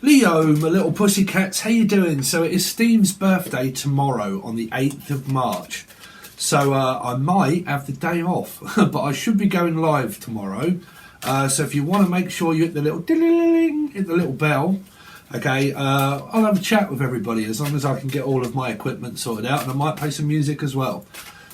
Leo, my little pussycats, how you doing? So it is Steve's birthday tomorrow on the 8th of March. So I might have the day off, but I should be going live tomorrow. So if you want to make sure you hit the little ding, hit the little bell, okay, I'll have a chat with everybody as long as I can get all of my equipment sorted out, and I might play some music as well.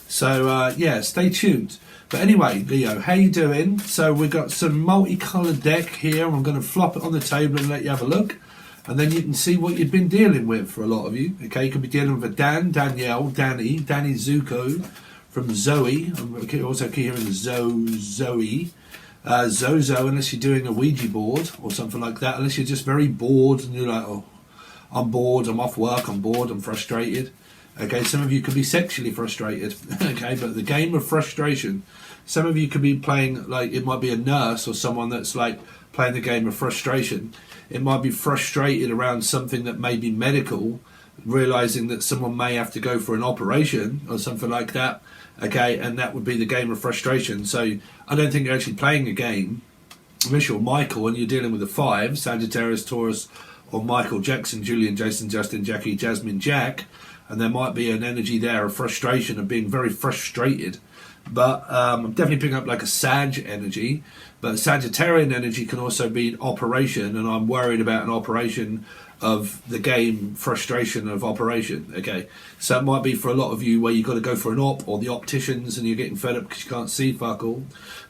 So yeah, stay tuned. But anyway, Leo, how you doing? So we've got some multicoloured deck here. I'm going to flop it on the table and let you have a look. And then you can see what you've been dealing with for a lot of you. Okay, you could be dealing with a Dan, Danielle, Danny Zuko from Zoe. I'm also hearing Zoe. Zozo, unless you're doing a Ouija board or something like that. Unless you're just very bored and you're like, oh, I'm bored, I'm off work, I'm bored, I'm frustrated. Okay, some of you could be sexually frustrated. Okay, but the game of frustration. Some of you could be playing, like, it might be a nurse or someone that's like playing the game of frustration. It might be frustrated around something that may be medical, realizing that someone may have to go for an operation or something like that. Okay, and that would be the game of frustration. So I don't think you're actually playing a game. Unless you're Michael and you're dealing with a 5, Sagittarius, Taurus, or Michael, Jackson, Julian, Jason, Justin, Jackie, Jasmine, Jack. And there might be an energy there of frustration, of being very frustrated. But I'm definitely picking up like a Sag energy. But Sagittarian energy can also be an operation, and I'm worried about an operation of the game, frustration of operation. Okay, so it might be for a lot of you where you've got to go for an op, or the opticians, and you're getting fed up because you can't see fuck all.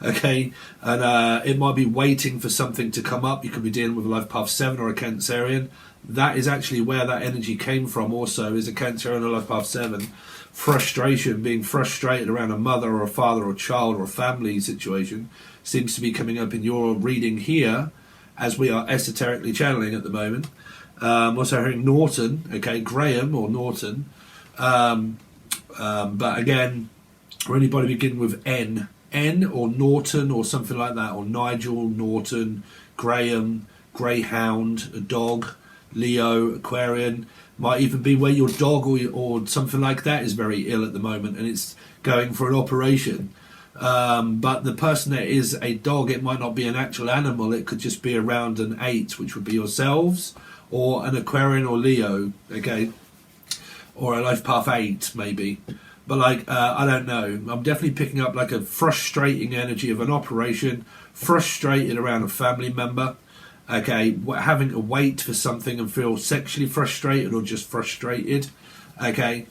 Okay, and it might be waiting for something to come up. You could be dealing with a life path 7 or a Cancerian. That is actually where that energy came from also, is a Cancerian or life path 7. Frustration, being frustrated around a mother or a father or child or a family situation, seems to be coming up in your reading here, as we are esoterically channeling at the moment. Also hearing Norton, okay, Graham or Norton. But again, or anybody beginning with N or Norton or something like that, or Nigel, Norton, Graham, Greyhound, a dog, Leo, Aquarian. Might even be where your dog or something like that is very ill at the moment and it's going for an operation. But the person that is a dog, it might not be an actual animal, it could just be around an 8, which would be yourselves, or an Aquarian or Leo, okay, or a life path 8 maybe. But like, I don't know, I'm definitely picking up like a frustrating energy of an operation, frustrated around a family member. Okay, having to wait for something and feel sexually frustrated or just frustrated. Okay,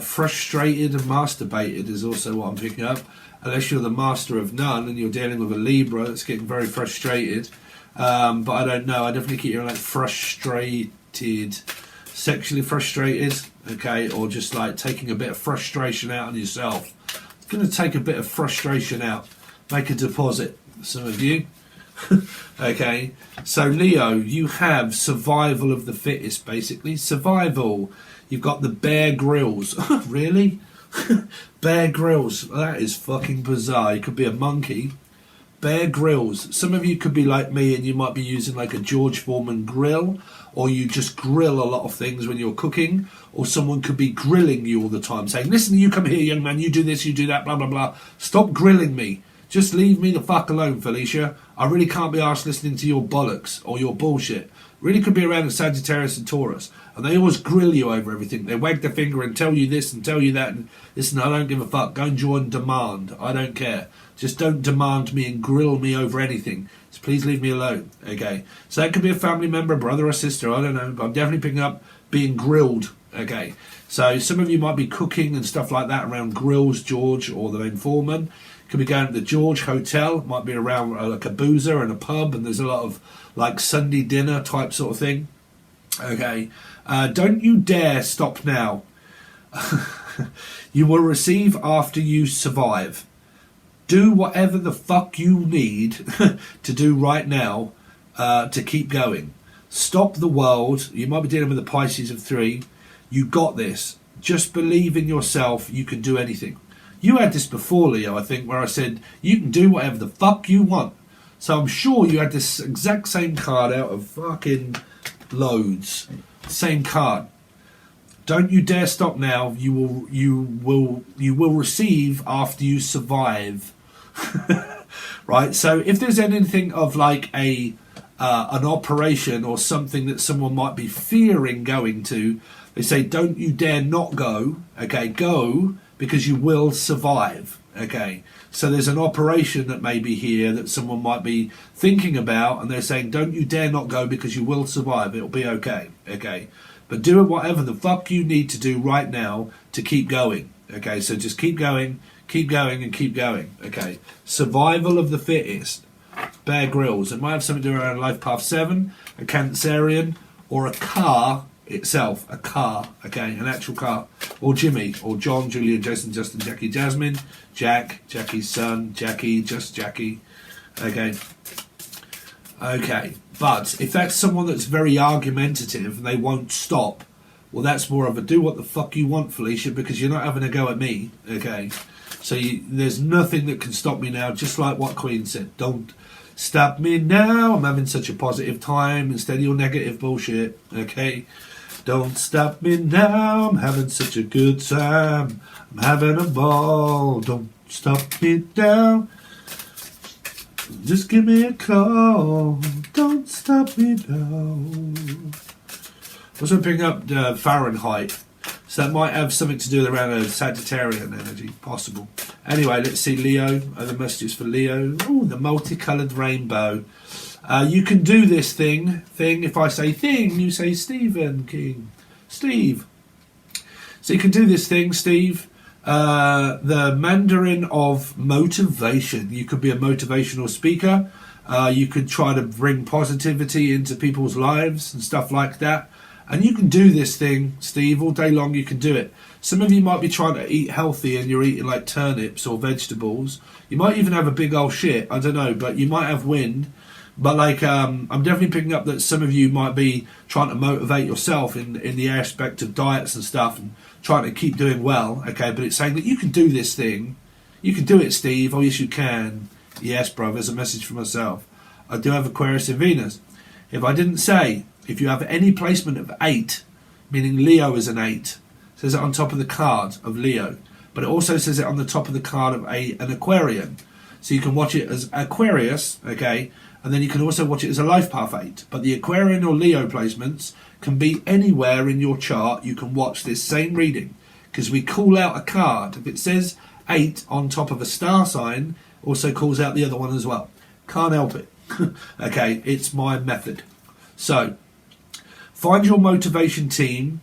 frustrated and masturbated is also what I'm picking up. Unless you're the master of none and you're dealing with a Libra that's getting very frustrated. But I don't know, I definitely keep hearing like frustrated, sexually frustrated. Okay, or just like taking a bit of frustration out on yourself. It's going to take a bit of frustration out. Make a deposit, some of you. Okay, so Leo, you have survival of the fittest, basically. Survival. You've got the Bear Grylls. Really? Bear Grylls. That is fucking bizarre. You could be a monkey. Bear Grylls. Some of you could be like me and you might be using like a George Foreman grill, or you just grill a lot of things when you're cooking, or someone could be grilling you all the time, saying, listen, you come here, young man, you do this, you do that, blah, blah, blah. Stop grilling me. Just leave me the fuck alone, Felicia. I really can't be arsed listening to your bollocks or your bullshit. Really could be around a Sagittarius and Taurus. And they always grill you over everything. They wag their finger and tell you this and tell you that. And listen, I don't give a fuck. Go and join demand. I don't care. Just don't demand me and grill me over anything. So please leave me alone. Okay. So that could be a family member, brother or sister. I don't know. But I'm definitely picking up being grilled. Okay. So some of you might be cooking and stuff like that around grills, George, or the name Foreman. Could be going to the George Hotel. Might be around like a boozer and a pub, and there's a lot of like Sunday dinner type sort of thing. Okay. Don't you dare stop now. You will receive after you survive. Do whatever the fuck you need to do right now to keep going. Stop the world. You might be dealing with the Pisces of 3. You got this. Just believe in yourself. You can do anything. You had this before, Leo, I think, where I said, you can do whatever the fuck you want. So I'm sure you had this exact same card out of fucking loads. Same card. Don't you dare stop now. You will receive after you survive. Right? So if there's anything of like a an operation or something that someone might be fearing going to, they say, don't you dare not go. Okay, go because you will survive. Okay, so there's an operation that may be here that someone might be thinking about, and they're saying, don't you dare not go because you will survive. It'll be okay. Okay, but do whatever the fuck you need to do right now to keep going. Okay, so just keep going, and keep going. Okay, survival of the fittest. Bear Grylls. It might have something to do around Life Path 7, a Cancerian, or a car itself. A car, okay, an actual car. Or Jimmy, or John, Julia, Jason, Justin, Jackie, Jasmine, Jack, Jackie's son, Jackie, just Jackie. Okay. Okay, but if that's someone that's very argumentative and they won't stop, well, that's more of a do what the fuck you want, Felicia, because you're not having a go at me. Okay. So there's nothing that can stop me now, just like what Queen said. Don't stop me now. I'm having such a positive time instead of your negative bullshit. Okay? Don't stop me now. I'm having such a good time. I'm having a ball. Don't stop me now. Just give me a call. Don't stop me now. Also picking up Fahrenheit. So that might have something to do around a Sagittarian energy, possible. Anyway, let's see Leo. The messages for Leo. Oh, the multicoloured rainbow. You can do this thing. If I say thing, you say Stephen King. Steve. So you can do this thing, Steve. The Mandarin of motivation. You could be a motivational speaker. You could try to bring positivity into people's lives and stuff like that. And you can do this thing, Steve, all day long. You can do it. Some of you might be trying to eat healthy and you're eating like turnips or vegetables. You might even have a big old shit, I don't know, but you might have wind. But like, I'm definitely picking up that some of you might be trying to motivate yourself in the aspect of diets and stuff and trying to keep doing well, okay? But it's saying that you can do this thing. You can do it, Steve. Oh, yes, you can. Yes, bro, there's a message for myself. I do have Aquarius in Venus. If I didn't say, if you have any placement of 8, meaning Leo is an 8, says it on top of the card of Leo, but it also says it on the top of the card of an Aquarian. So you can watch it as Aquarius, okay, and then you can also watch it as a Life Path 8. But the Aquarian or Leo placements can be anywhere in your chart. You can watch this same reading because we call out a card. If it says 8 on top of a star sign, also calls out the other one as well. Can't help it. Okay, it's my method. So, find your motivation team,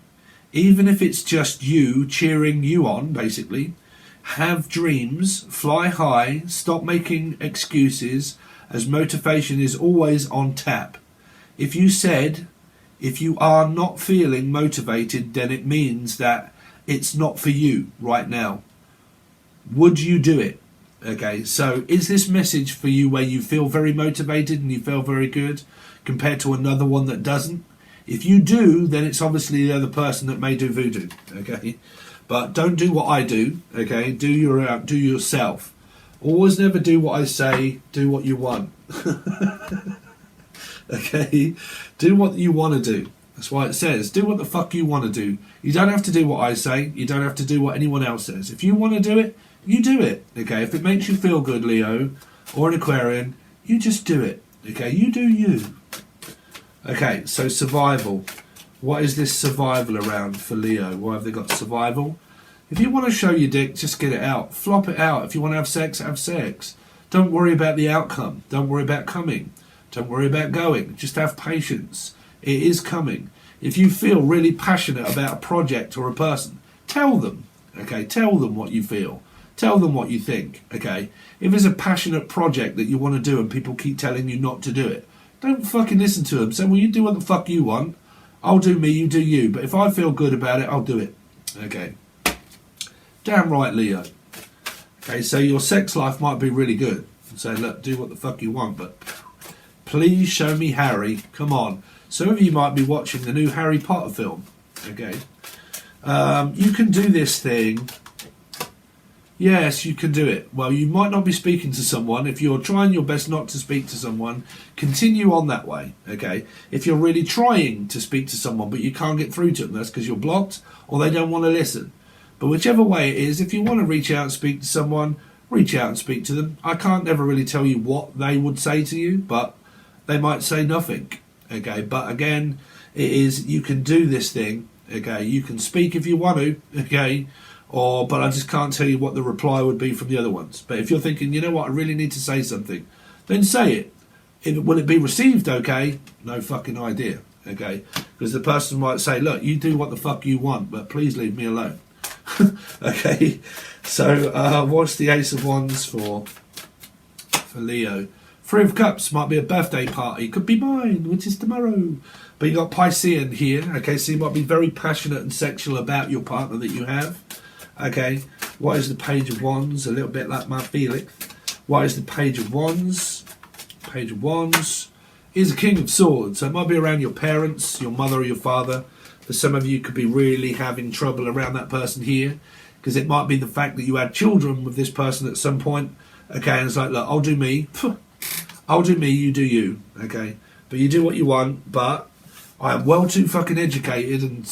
even if it's just you cheering you on, basically. Have dreams, fly high, stop making excuses, as motivation is always on tap. If you are not feeling motivated, then it means that it's not for you right now. Would you do it? Okay, so is this message for you where you feel very motivated and you feel very good compared to another one that doesn't? If you do, then it's obviously the other person that may do voodoo, okay? But don't do what I do, okay? Do yourself. Always never do what I say, do what you want. Okay? Do what you want to do. That's why it says, do what the fuck you want to do. You don't have to do what I say. You don't have to do what anyone else says. If you want to do it, you do it, okay? If it makes you feel good, Leo, or an Aquarian, you just do it, okay? You do you. Okay, so survival. What is this survival around for Leo? Why have they got survival? If you want to show your dick, just get it out. Flop it out. If you want to have sex, have sex. Don't worry about the outcome. Don't worry about coming. Don't worry about going. Just have patience. It is coming. If you feel really passionate about a project or a person, tell them, okay? Tell them what you feel. Tell them what you think, okay? If it's a passionate project that you want to do and people keep telling you not to do it, don't fucking listen to them. Say, well, you do what the fuck you want. I'll do me, you do you. But if I feel good about it, I'll do it. Okay. Damn right, Leo. Okay, so your sex life might be really good. Say, look, do what the fuck you want, but please show me Harry. Come on. Some of you might be watching the new Harry Potter film. Okay. You can do this thing. Yes, you can do it. Well, you might not be speaking to someone. If you're trying your best not to speak to someone, continue on that way, okay? If you're really trying to speak to someone but you can't get through to them, that's because you're blocked or they don't want to listen. But whichever way it is, if you want to reach out and speak to someone, reach out and speak to them. I can't never really tell you what they would say to you, but they might say nothing. Okay, but again, it is, you can do this thing. Okay, you can speak if you want to. Okay, but I just can't tell you what the reply would be from the other ones. But if you're thinking, you know what, I really need to say something, then say it. Will it be received okay? No fucking idea. Okay, because the person might say, look, you do what the fuck you want, but please leave me alone. Okay, so what's the Ace of Wands for Leo? Three of Cups might be a birthday party, could be mine, which is tomorrow. But you got Piscean here. Okay, so you might be very passionate and sexual about your partner that you have. Okay, what is the Page of Wands? A little bit like my Felix. What is the Page of Wands? Page of Wands is a King of Swords. So it might be around your parents, your mother or your father. For some of you, could be really having trouble around that person here, because it might be the fact that you had children with this person at some point. Okay, and it's like, look, I'll do me. I'll do me, you do you. Okay, but you do what you want, but I am well too fucking educated and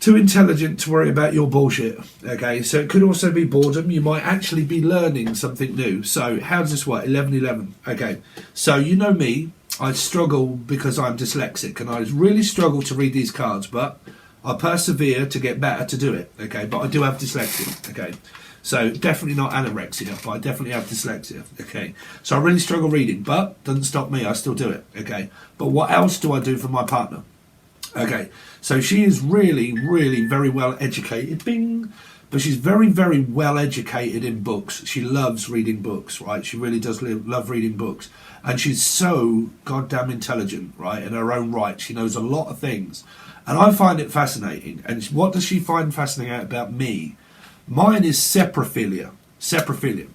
too intelligent to worry about your bullshit. Okay, so it could also be boredom. You might actually be learning something new. So how does this work? 11-11. Okay, so you know me. I struggle because I'm dyslexic, and I really struggle to read these cards, but I persevere to get better to do it. Okay, but I do have dyslexia. Okay, so definitely not anorexia, but I definitely have dyslexia. Okay, so I really struggle reading, but doesn't stop me. I still do it. Okay, but what else do I do for my partner? Okay, so she is really, really very well educated. Bing. But she's very, very well educated in books. She loves reading books, right? She really does love reading books. And she's so goddamn intelligent, right? In her own right. She knows a lot of things. And I find it fascinating. And what does she find fascinating about me? Mine is saprophilia. Saprophilia.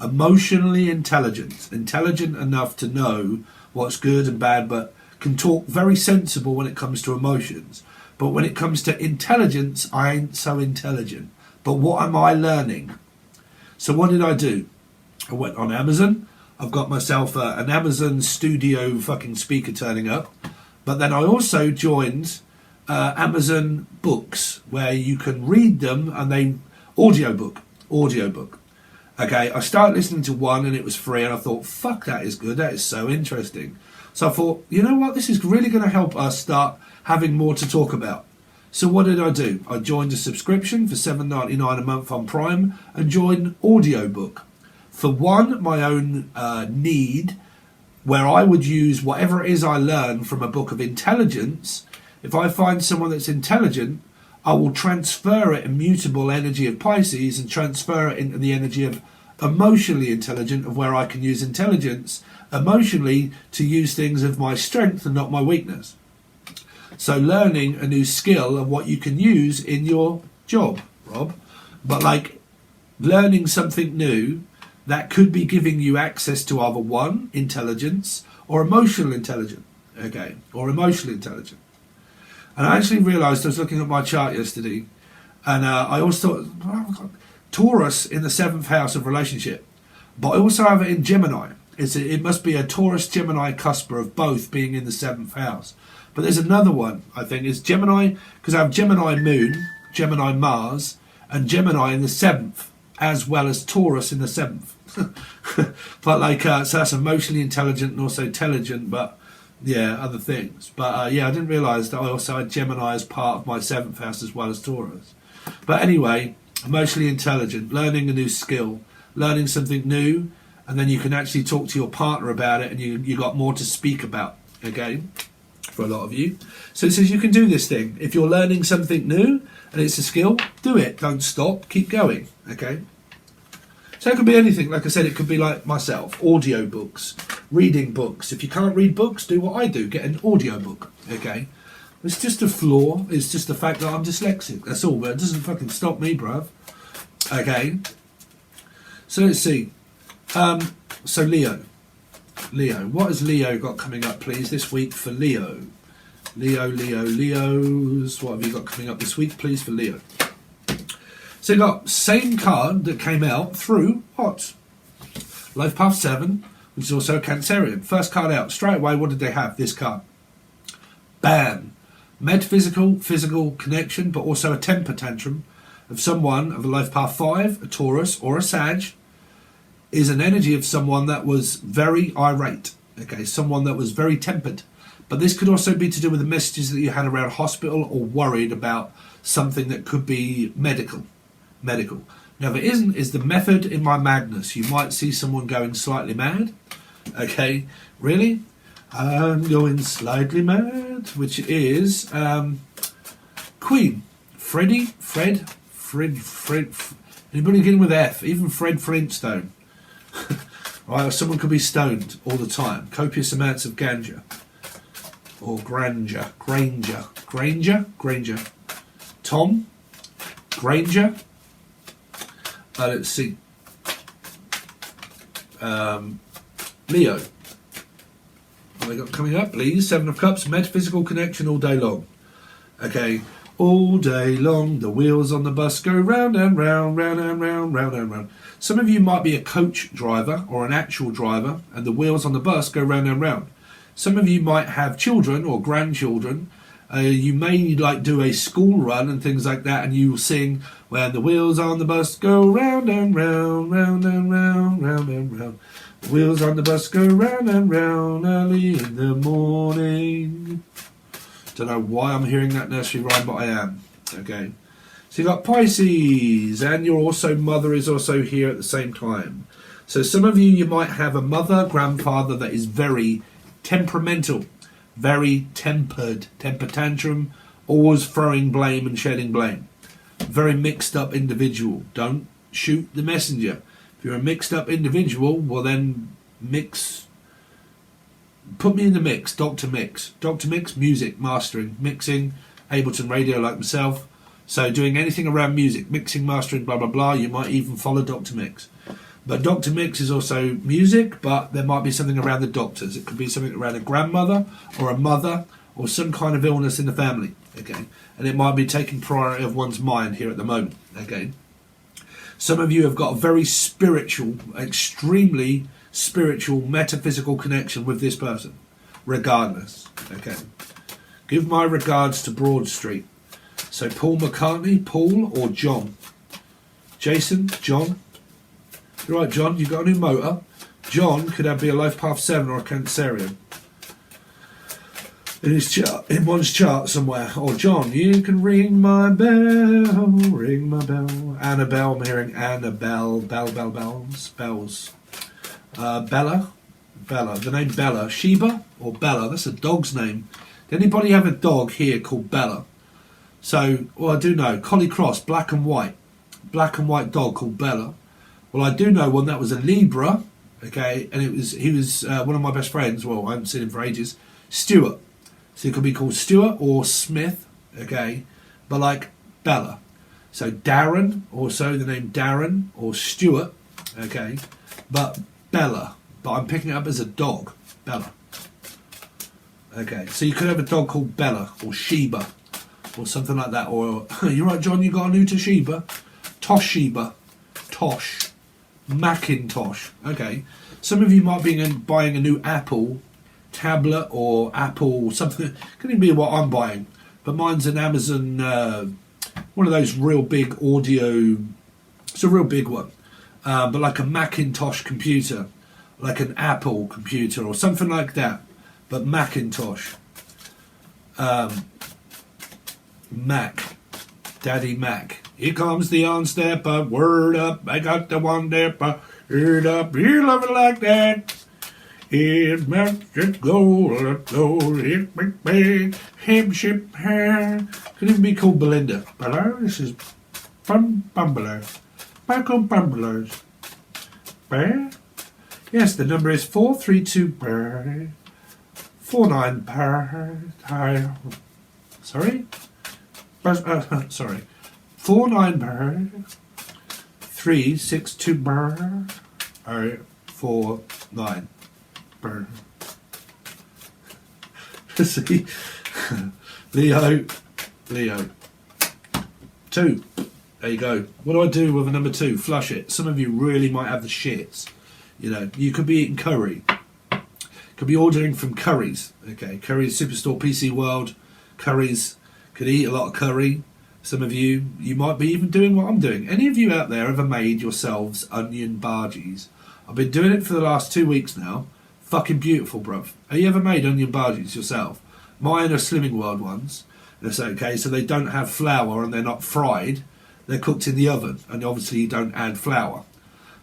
Emotionally intelligent. Intelligent enough to know what's good and bad, but can talk very sensible when it comes to emotions. But when it comes to intelligence, I ain't so intelligent. But what am I learning? So what did I do? I went on Amazon. I've got myself an Amazon Studio fucking speaker turning up. But then I also joined Amazon Books, where you can read them, and they audiobook. Okay, I started listening to one and it was free, and I thought, fuck, that is good. That is so interesting. So I thought, you know what? This is really going to help us start having more to talk about. So what did I do? I joined a subscription for $7.99 a month on Prime and joined Audiobook. For one, my own need, where I would use whatever it is I learn from a book of intelligence. If I find someone that's intelligent, I will transfer it, immutable energy of Pisces, and transfer it into the energy of emotionally intelligent, of where I can use intelligence emotionally to use things of my strength and not my weakness. So learning a new skill of what you can use in your job, Rob. But like learning something new that could be giving you access to either one, intelligence, or emotional intelligence. Okay, or emotionally intelligent. And I actually realised, I was looking at my chart yesterday, and I also thought, well, Taurus in the 7th house of relationship, but I also have it in Gemini. It must be a Taurus-Gemini cusper of both being in the 7th house. But there's another one, I think, is Gemini, because I have Gemini Moon, Gemini Mars, and Gemini in the 7th, as well as Taurus in the 7th. But like, so that's emotionally intelligent and also intelligent, but yeah, other things. But yeah, I didn't realise that I also had Gemini as part of my 7th house as well as Taurus. But anyway, emotionally intelligent, learning a new skill, learning something new, and then you can actually talk to your partner about it, and you got more to speak about, okay? For a lot of you. So it says you can do this thing. If you're learning something new and it's a skill, do it. Don't stop. Keep going. Okay? So it could be anything. Like I said, it could be like myself. Audio books. Reading books. If you can't read books, do what I do. Get an audio book. Okay? It's just a flaw. It's just the fact that I'm dyslexic. That's all. But it doesn't fucking stop me, bruv. Okay? So let's see. So Leo. What has Leo got coming up, please, this week for Leo? Leos. What have you got coming up this week, please, for Leo? So you got same card that came out through what? Life Path 7, which is also a Cancerian. First card out. Straight away, what did they have? This card. Bam. Metaphysical, physical connection, but also a temper tantrum of someone of a Life Path 5, a Taurus, or a Sag, is an energy of someone that was very irate. Okay, someone that was very tempered. But this could also be to do with the messages that you had around hospital or worried about something that could be medical. Now, if it isn't, is the method in my madness. You might see someone going slightly mad. Okay, really? I'm going slightly mad, which is Queen. Fred. Anybody beginning with F? Even Fred Flintstone. Right, or someone could be stoned all the time. Copious amounts of ganja. Or Granger. Tom. Granger. Let's see. Leo. What have I got coming up, please? Seven of Cups, metaphysical connection all day long. Okay. All day long, the wheels on the bus go round and round, round and round, round and round. Some of you might be a coach driver or an actual driver, and the wheels on the bus go round and round. Some of you might have children or grandchildren. You may like do a school run and things like that, and you will sing, when the wheels on the bus go round and round, round and round, round and round. The wheels on the bus go round and round early in the morning. Don't know why I'm hearing that nursery rhyme, but I am. Okay. So you've got Pisces, and your mother is also here at the same time. So some of you might have a mother, grandfather that is very temperamental, very tempered, temper tantrum, always throwing blame and shedding blame. Very mixed up individual. Don't shoot the messenger. If you're a mixed up individual, well then put me in the mix. Dr. Mix, music, mastering, mixing, Ableton Radio like myself. So doing anything around music, mixing, mastering, blah, blah, blah. You might even follow Dr. Mix. But Dr. Mix is also music, but there might be something around the doctors. It could be something around a grandmother or a mother or some kind of illness in the family. Okay. And it might be taking priority of one's mind here at the moment. Okay. Some of you have got a very spiritual, extremely spiritual, metaphysical connection with this person, regardless. Okay. Give my regards to Broad Street. So Paul McCartney, Paul or John? Jason, John? You're right, John, you got a new motor. John could be a Life Path 7 or a Cancerian. In one's chart somewhere. Or John, you can ring my bell, ring my bell. Annabelle, I'm hearing Annabelle, bells. Bella, the name Bella. Sheba or Bella, that's a dog's name. Did anybody have a dog here called Bella? So, well, I do know. Collie Cross, black and white dog called Bella. Well, I do know one that was a Libra, okay, and he was one of my best friends. Well, I haven't seen him for ages. Stuart. So it could be called Stuart or Smith, okay, but like Bella. So Darren, also the name Darren or Stuart, okay, but Bella. But I'm picking it up as a dog, Bella. Okay, so you could have a dog called Bella or Sheba or something like that. Or, you're right, John, you got a new Toshiba? Toshiba. Tosh. Macintosh. Okay. Some of you might be buying a new Apple tablet or Apple something. Could even be what I'm buying. But mine's an Amazon, one of those real big audio. It's a real big one. But like a Macintosh computer. Like an Apple computer or something like that. But Macintosh. Mac. Daddy Mac. Here comes the on-stepper, word up, I got the one-dipper, heard up, you love it like that. It must just go, let's go, hip, big, big, hip, ship, hair. Could even be called Belinda. Hello, this is Bumbeler. Michael Bumblers. Bear? Yes, the number is 432 Bear. 49 Bear. Sorry? Sorry. 49 Bear. 362 Bear. 49 Bear. See? Leo. 2. There you go. What do I do with a number 2? Flush it. Some of you really might have the shits. You know, you could be eating curry. Could be ordering from Curry's. Okay, Curry's Superstore, PC World. Curry's. Could eat a lot of curry. Some of you might be even doing what I'm doing. Any of you out there ever made yourselves onion bhajis? I've been doing it for the last 2 weeks now. Fucking beautiful, bruv. Have you ever made onion bhajis yourself? Mine are Slimming World ones. That's okay, so they don't have flour and they're not fried. They're cooked in the oven, and obviously you don't add flour.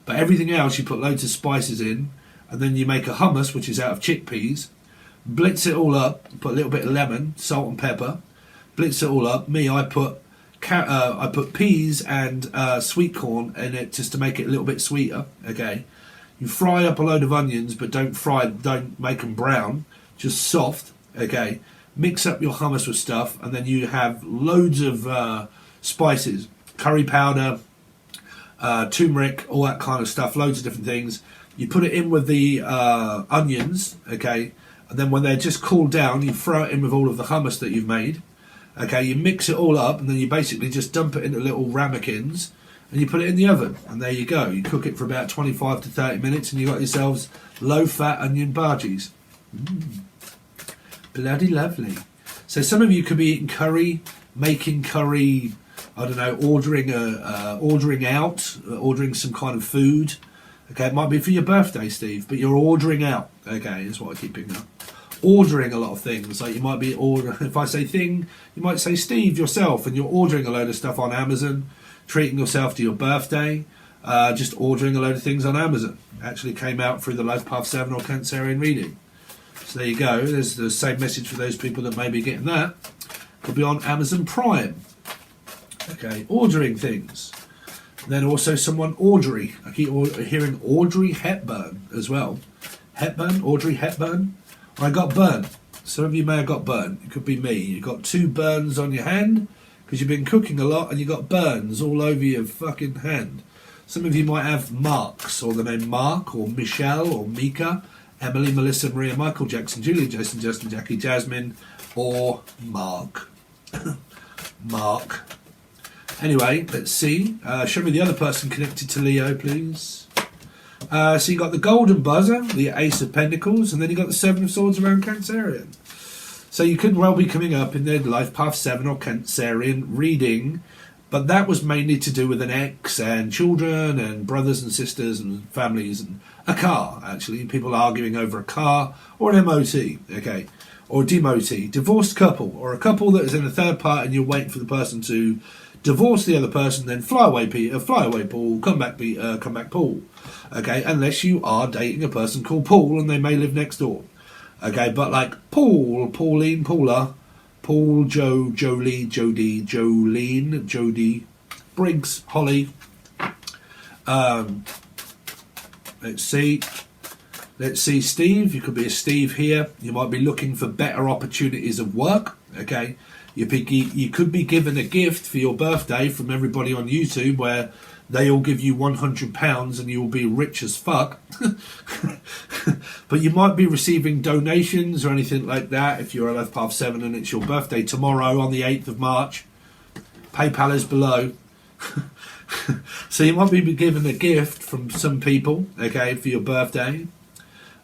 But everything else, you put loads of spices in, and then you make a hummus, which is out of chickpeas. Blitz it all up, put a little bit of lemon, salt and pepper. Blitz it all up. I put peas and sweet corn in it just to make it a little bit sweeter. Okay, you fry up a load of onions, but don't make them brown, just soft. Okay, mix up your hummus with stuff, and then you have loads of spices, curry powder, turmeric, all that kind of stuff, loads of different things. You put it in with the onions, okay, and then when they're just cooled down, you throw it in with all of the hummus that you've made. Okay, you mix it all up, and then you basically just dump it into little ramekins, and you put it in the oven, and there you go. You cook it for about 25 to 30 minutes, and you got yourselves low-fat onion bhajis. Bloody lovely. So some of you could be eating curry, making curry, I don't know, ordering out, ordering some kind of food. Okay, it might be for your birthday, Steve, but you're ordering out. Okay, is what I keep picking up. Ordering a lot of things, like you might be if I say thing, you might say Steve yourself, and you're ordering a load of stuff on Amazon, treating yourself to your birthday, just ordering a load of things on Amazon. Actually came out through the Life Path 7 or Cancerian reading. So there you go, there's the same message for those people that may be getting that. Could be on Amazon Prime. Okay, ordering things. Then also someone Audrey. I keep hearing Audrey Hepburn as well. Audrey Hepburn. I got burnt. Some of you may have got burnt. It could be me. You got 2 burns on your hand because you've been cooking a lot and you got burns all over your fucking hand. Some of you might have Marks, or the name Mark, or Michelle, or Mika, Emily, Melissa, Maria, Michael, Jackson, Julia, Jason, Justin, Jackie, Jasmine, or Mark. Mark. Anyway, let's see. Show me the other person connected to Leo, please. So you got the golden buzzer, the Ace of Pentacles, and then you got the 7 of Swords around Cancerian. So you could well be coming up in the Life Path 7 or Cancerian reading, but that was mainly to do with an ex and children and brothers and sisters and families and a car, actually. People arguing over a car or an MOT, okay, or a demotee, divorced couple, or a couple that is in a third part and you're waiting for the person to divorce the other person, then fly away Paul, come back Paul. Okay, unless you are dating a person called Paul and they may live next door. Okay, but like Paul, Pauline, Paula, Paul, Joe, Jolie, Jodie, Jolene, Jodie, Briggs, Holly. Let's see, Steve. You could be a Steve here. You might be looking for better opportunities of work. Okay, you could be given a gift for your birthday from everybody on YouTube where they all give you £100 and you will be rich as fuck. But you might be receiving donations or anything like that if you're a Life Path 7 and it's your birthday tomorrow on the 8th of March. PayPal is below. So you might be given a gift from some people, okay, for your birthday.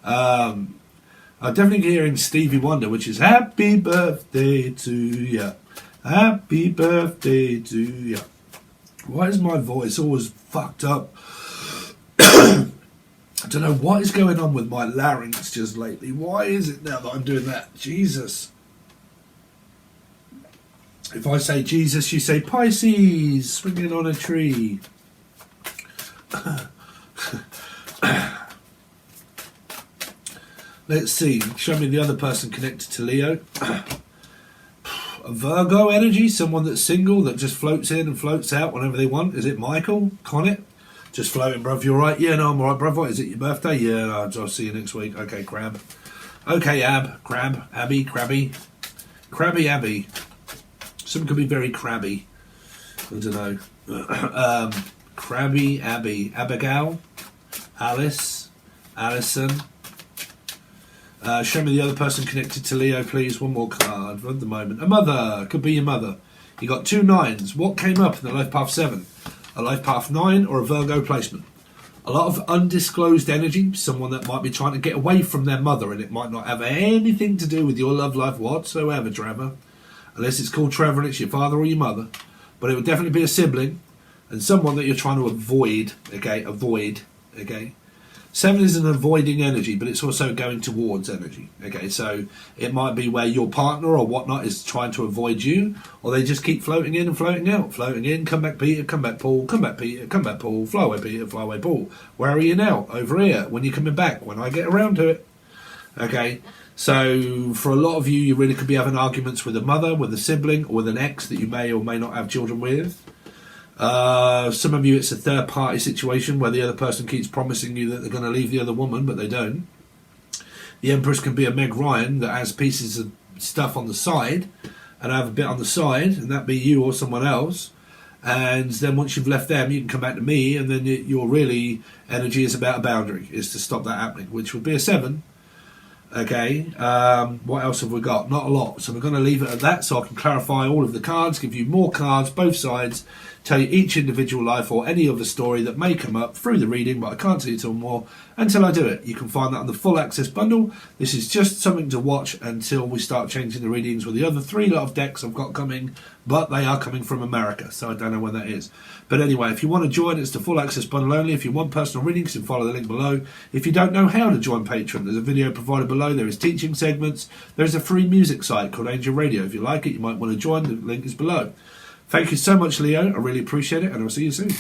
I'm definitely hearing Stevie Wonder, which is happy birthday to ya. Happy birthday to ya. Why is my voice always fucked up? I don't know what is going on with my larynx just lately. Why is it now that I'm doing that? Jesus. If I say Jesus, you say Pisces, swinging on a tree. Let's see. Show me the other person connected to Leo. A Virgo energy, someone that's single, that just floats in and floats out whenever they want. Is it Michael? Connett? Just floating, bruv. You alright? Yeah, no, I'm alright, bruv. What, is it your birthday? Yeah, I'll see you next week. Okay, Crab. Okay, Crab, Abby, Crabby. Crabby Abby. Some could be very crabby. I don't know. Crabby Abby. Abigail. Alice. Alison. Show me the other person connected to Leo, please. One more card at the moment. A mother. Could be your mother. You got 2 9s. What came up in the Life Path 7? A Life Path 9 or a Virgo placement? A lot of undisclosed energy. Someone that might be trying to get away from their mother, and it might not have anything to do with your love life whatsoever, Trevor. Unless it's called Trevor and it's your father or your mother. But it would definitely be a sibling and someone that you're trying to avoid. Okay, avoid. Okay. 7 is an avoiding energy, but it's also going towards energy. Okay, so it might be where your partner or whatnot is trying to avoid you, or they just keep floating in and floating out. Floating in, come back Peter, come back Paul, come back Peter, come back Paul, fly away Peter, fly away Paul. Where are you now? Over here. When are you coming back? When I get around to it. Okay, so for a lot of you, you really could be having arguments with a mother, with a sibling, or with an ex that you may or may not have children with. Some of you, it's a third-party situation where the other person keeps promising you that they're going to leave the other woman, but they don't. The Empress can be a Meg Ryan that has pieces of stuff on the side, and have a bit on the side, and that be you or someone else. And then once you've left them, you can come back to me, and then your really energy is about a boundary, is to stop that happening, which would be a 7. Okay, what else have we got? Not a lot, so we're going to leave it at that so I can clarify all of the cards, give you more cards, both sides, tell you each individual life or any other story that may come up through the reading, but I can't tell you till more until I do it. You can find that on the full access bundle. This is just something to watch until we start changing the readings with the other 3 lot of decks I've got coming, but they are coming from America, so I don't know when that is. But anyway, if you want to join, it's the full access bundle only. If you want personal readings, you can follow the link below. If you don't know how to join Patron, there's a video provided below. There is teaching segments. There's a free music site called Angel Radio. If you like it, you might want to join. The link is below. Thank you so much, Leo. I really appreciate it, and I'll see you soon.